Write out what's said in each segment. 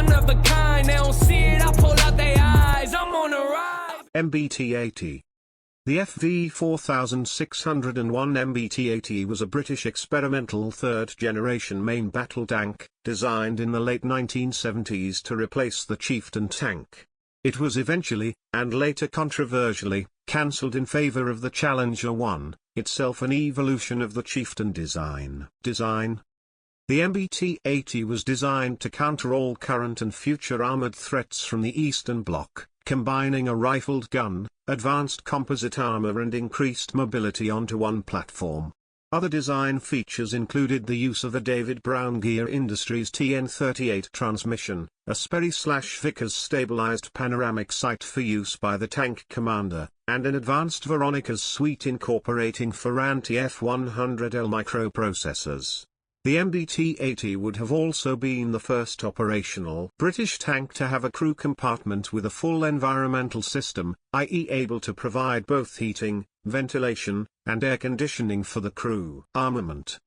one of a kind. They don't see it, I pull out their eyes. I'm on a ride. MBT-80. The FV4601 MBT-80 was a British experimental third-generation main battle tank, designed in the late 1970s to replace the Chieftain tank. It was eventually, and later controversially, cancelled in favour of the Challenger 1, itself an evolution of the Chieftain design. The MBT-80 was designed to counter all current and future armoured threats from the Eastern Bloc, combining a rifled gun, advanced composite armour and increased mobility onto one platform. Other design features included the use of a David Brown Gear Industries TN38 transmission, a Sperry/Vickers stabilized panoramic sight for use by the tank commander, and an advanced Veronica's suite incorporating Ferranti F100L microprocessors. The MBT-80 would have also been the first operational British tank to have a crew compartment with a full environmental system, i.e. able to provide both heating, ventilation, and air conditioning for the crew. Armament.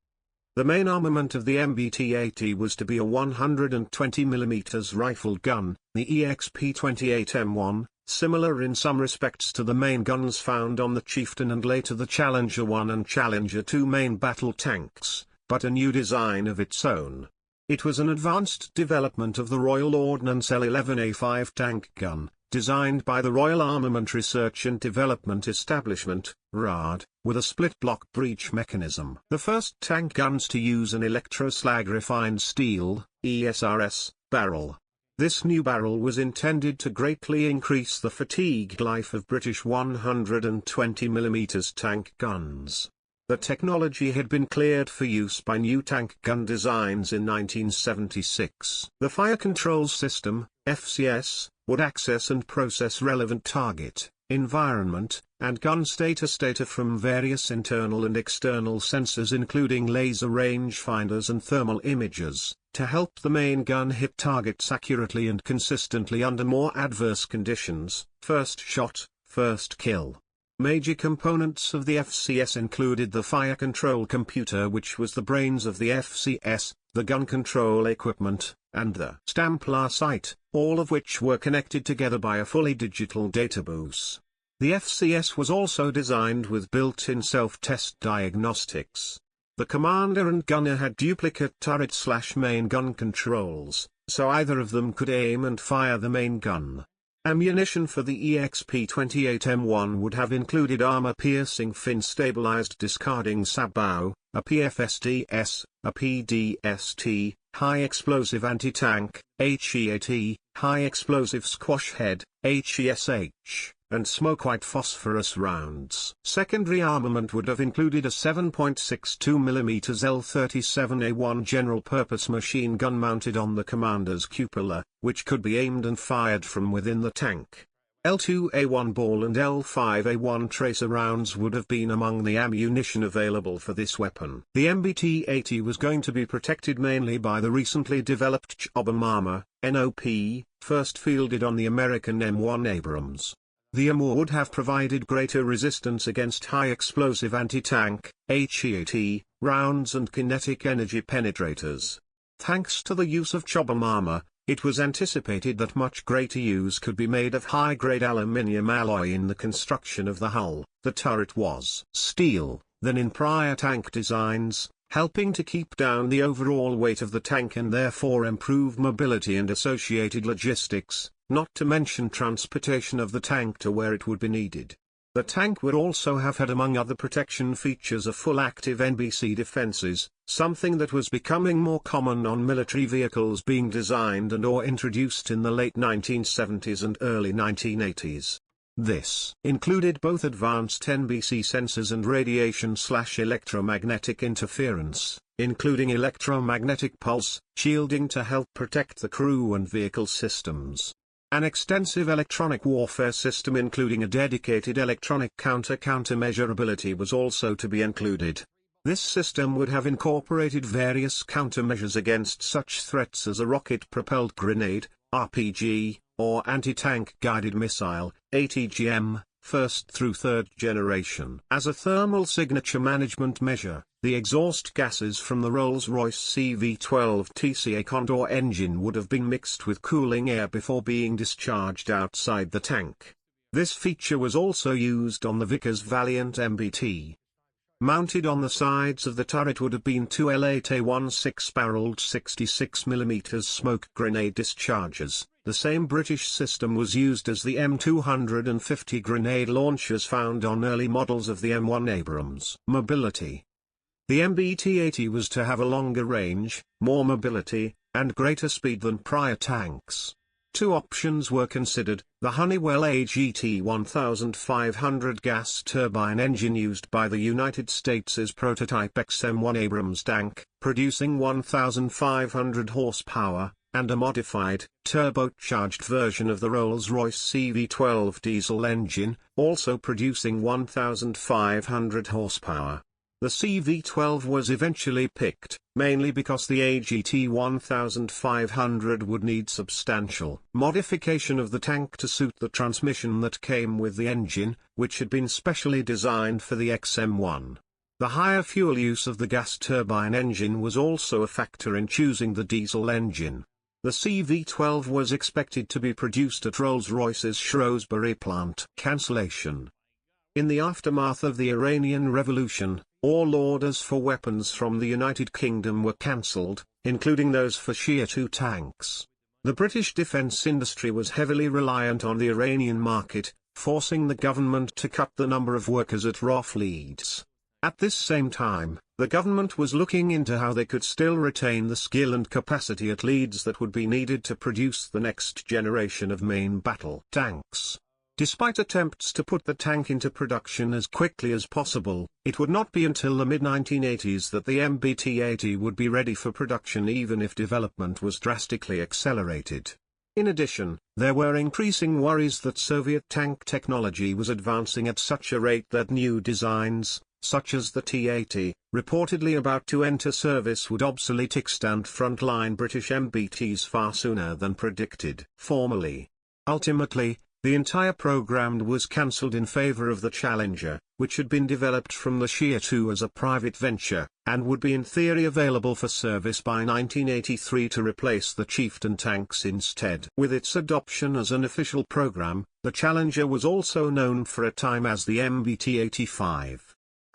The main armament of the MBT-80 was to be a 120mm rifled gun, the EXP-28M1, similar in some respects to the main guns found on the Chieftain and later the Challenger 1 and Challenger 2 main battle tanks, but a new design of its own. It was an advanced development of the Royal Ordnance L11A5 tank gun, designed by the Royal Armament Research and Development Establishment, RAD, with a split-block breech mechanism. The first tank guns to use an electroslag refined steel, ESRS, barrel. This new barrel was intended to greatly increase the fatigue life of British 120mm tank guns. The technology had been cleared for use by new tank gun designs in 1976. The Fire Control System, FCS, would access and process relevant target, environment, and gun status data from various internal and external sensors including laser rangefinders and thermal imagers, to help the main gun hit targets accurately and consistently under more adverse conditions. First shot, first kill. Major components of the FCS included the fire control computer, which was the brains of the FCS, the gun control equipment, and the Stamplar sight, all of which were connected together by a fully digital database. The FCS was also designed with built-in self-test diagnostics. The commander and gunner had duplicate turret/main gun controls, so either of them could aim and fire the main gun. Ammunition for the EXP-28M1 would have included armor-piercing fin-stabilized discarding sabot, a PFSDS, a PDST, high-explosive anti-tank, HEAT, high-explosive squash head, HESH, and smoke-white phosphorus rounds. Secondary armament would have included a 7.62mm L37A1 general-purpose machine gun mounted on the commander's cupola, which could be aimed and fired from within the tank. L2A1 ball and L5A1 tracer rounds would have been among the ammunition available for this weapon. The MBT-80 was going to be protected mainly by the recently developed Chobham armor, NOP, first fielded on the American M1 Abrams. The AMU would have provided greater resistance against high-explosive anti-tank, HEAT, rounds and kinetic energy penetrators. Thanks to the use of Chobham armor, it was anticipated that much greater use could be made of high-grade aluminium alloy in the construction of the hull. The turret was steel, than in prior tank designs, helping to keep down the overall weight of the tank and therefore improve mobility and associated logistics, not to mention transportation of the tank to where it would be needed. The tank would also have had among other protection features a full active NBC defenses, something that was becoming more common on military vehicles being designed and or introduced in the late 1970s and early 1980s. This included both advanced NBC sensors and radiation/electromagnetic interference, including electromagnetic pulse shielding to help protect the crew and vehicle systems. An extensive electronic warfare system including a dedicated electronic countermeasure ability was also to be included. This system would have incorporated various countermeasures against such threats as a rocket-propelled grenade, RPG, or anti-tank guided missile, ATGM, first through third generation. As a thermal signature management measure, the exhaust gases from the Rolls-Royce CV12 TCA Condor engine would have been mixed with cooling air before being discharged outside the tank. This feature was also used on the Vickers Valiant MBT. Mounted on the sides of the turret would have been two LAT-1 6-barreled 66mm smoke grenade dischargers. The same British system was used as the M250 grenade launchers found on early models of the M1 Abrams. Mobility. The MBT-80 was to have a longer range, more mobility, and greater speed than prior tanks. Two options were considered: the Honeywell AGT 1500 gas turbine engine used by the United States' prototype XM1 Abrams tank, producing 1500 horsepower, and a modified, turbocharged version of the Rolls-Royce CV12 diesel engine, also producing 1500 horsepower. The CV12 was eventually picked, mainly because the AGT 1500 would need substantial modification of the tank to suit the transmission that came with the engine, which had been specially designed for the XM1. The higher fuel use of the gas turbine engine was also a factor in choosing the diesel engine. The CV12 was expected to be produced at Rolls-Royce's Shrewsbury plant. Cancellation. In the aftermath of the Iranian Revolution, all orders for weapons from the United Kingdom were cancelled, including those for Shia 2 tanks. The British defence industry was heavily reliant on the Iranian market, forcing the government to cut the number of workers at RAF Leeds. At this same time, the government was looking into how they could still retain the skill and capacity at Leeds that would be needed to produce the next generation of main battle tanks. Despite attempts to put the tank into production as quickly as possible, it would not be until the mid-1980s that the MBT-80 would be ready for production, even if development was drastically accelerated. In addition, there were increasing worries that Soviet tank technology was advancing at such a rate that new designs, such as the T-80, reportedly about to enter service, would obsolete extant frontline British MBTs far sooner than predicted. Ultimately, the entire program was cancelled in favour of the Challenger, which had been developed from the Shia 2 as a private venture, and would be in theory available for service by 1983 to replace the Chieftain tanks instead. With its adoption as an official program, the Challenger was also known for a time as the MBT-85.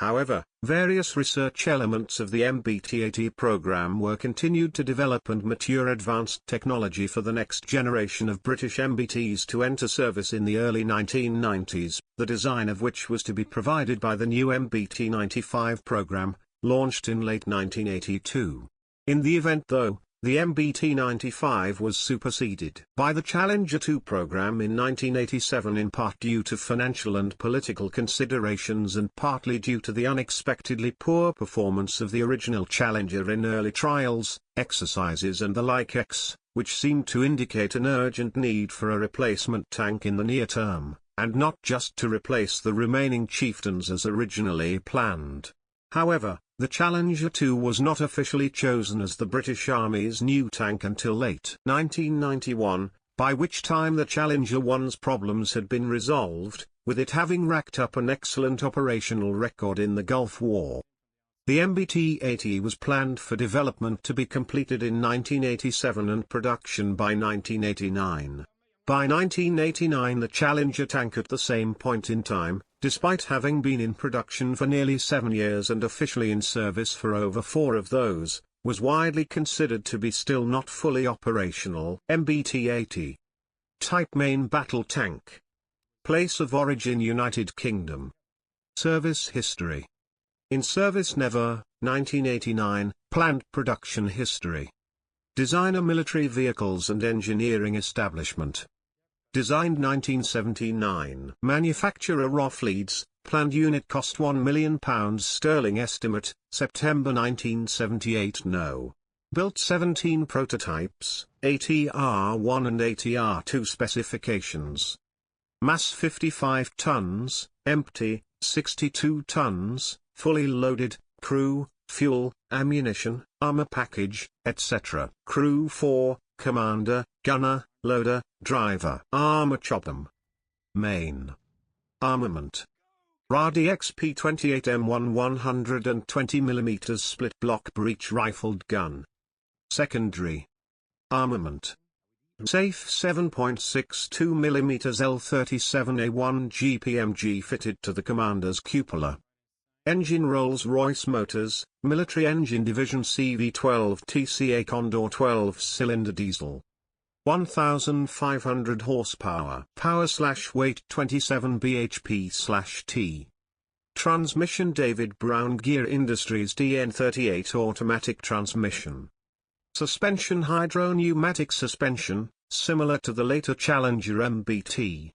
However, various research elements of the MBT-80 program were continued to develop and mature advanced technology for the next generation of British MBTs to enter service in the early 1990s, the design of which was to be provided by the new MBT-95 program, launched in late 1982. In the event though, the MBT-95 was superseded by the Challenger 2 program in 1987, in part due to financial and political considerations and partly due to the unexpectedly poor performance of the original Challenger in early trials, exercises and the like, which seemed to indicate an urgent need for a replacement tank in the near term, and not just to replace the remaining Chieftains as originally planned. However, the Challenger 2 was not officially chosen as the British Army's new tank until late 1991, by which time the Challenger 1's problems had been resolved, with it having racked up an excellent operational record in the Gulf War. The MBT-80 was planned for development to be completed in 1987 and production by 1989. By 1989 the Challenger tank at the same point in time, despite having been in production for nearly 7 years and officially in service for over 4 of those, was widely considered to be still not fully operational. MBT-80. Type: main battle tank. Place of origin: United Kingdom. Service history: in service never, 1989, planned production history. Designer: military vehicles and engineering establishment. Designed 1979. Manufacturer: RAF Leeds, planned unit cost £1 million estimate, September 1978. No. Built 17 prototypes, ATR-1 and ATR-2 specifications. Mass 55 tons, empty, 62 tons, fully loaded, crew, fuel, ammunition, armor package, etc. Crew 4, commander, gunner, loader, driver. Armor chopper. Main. Armament. RAR-DXP-28M1 120mm split block breech rifled gun. Secondary armament. Safe 7.62mm L37A1 GPMG fitted to the commander's cupola. Engine Rolls-Royce Motors, Military Engine Division CV-12 TCA Condor 12-cylinder diesel. 1,500 horsepower. Power/weight 27 bhp/t. Transmission David Brown Gear Industries DN38 automatic transmission. Suspension hydro-pneumatic suspension, similar to the later Challenger MBT.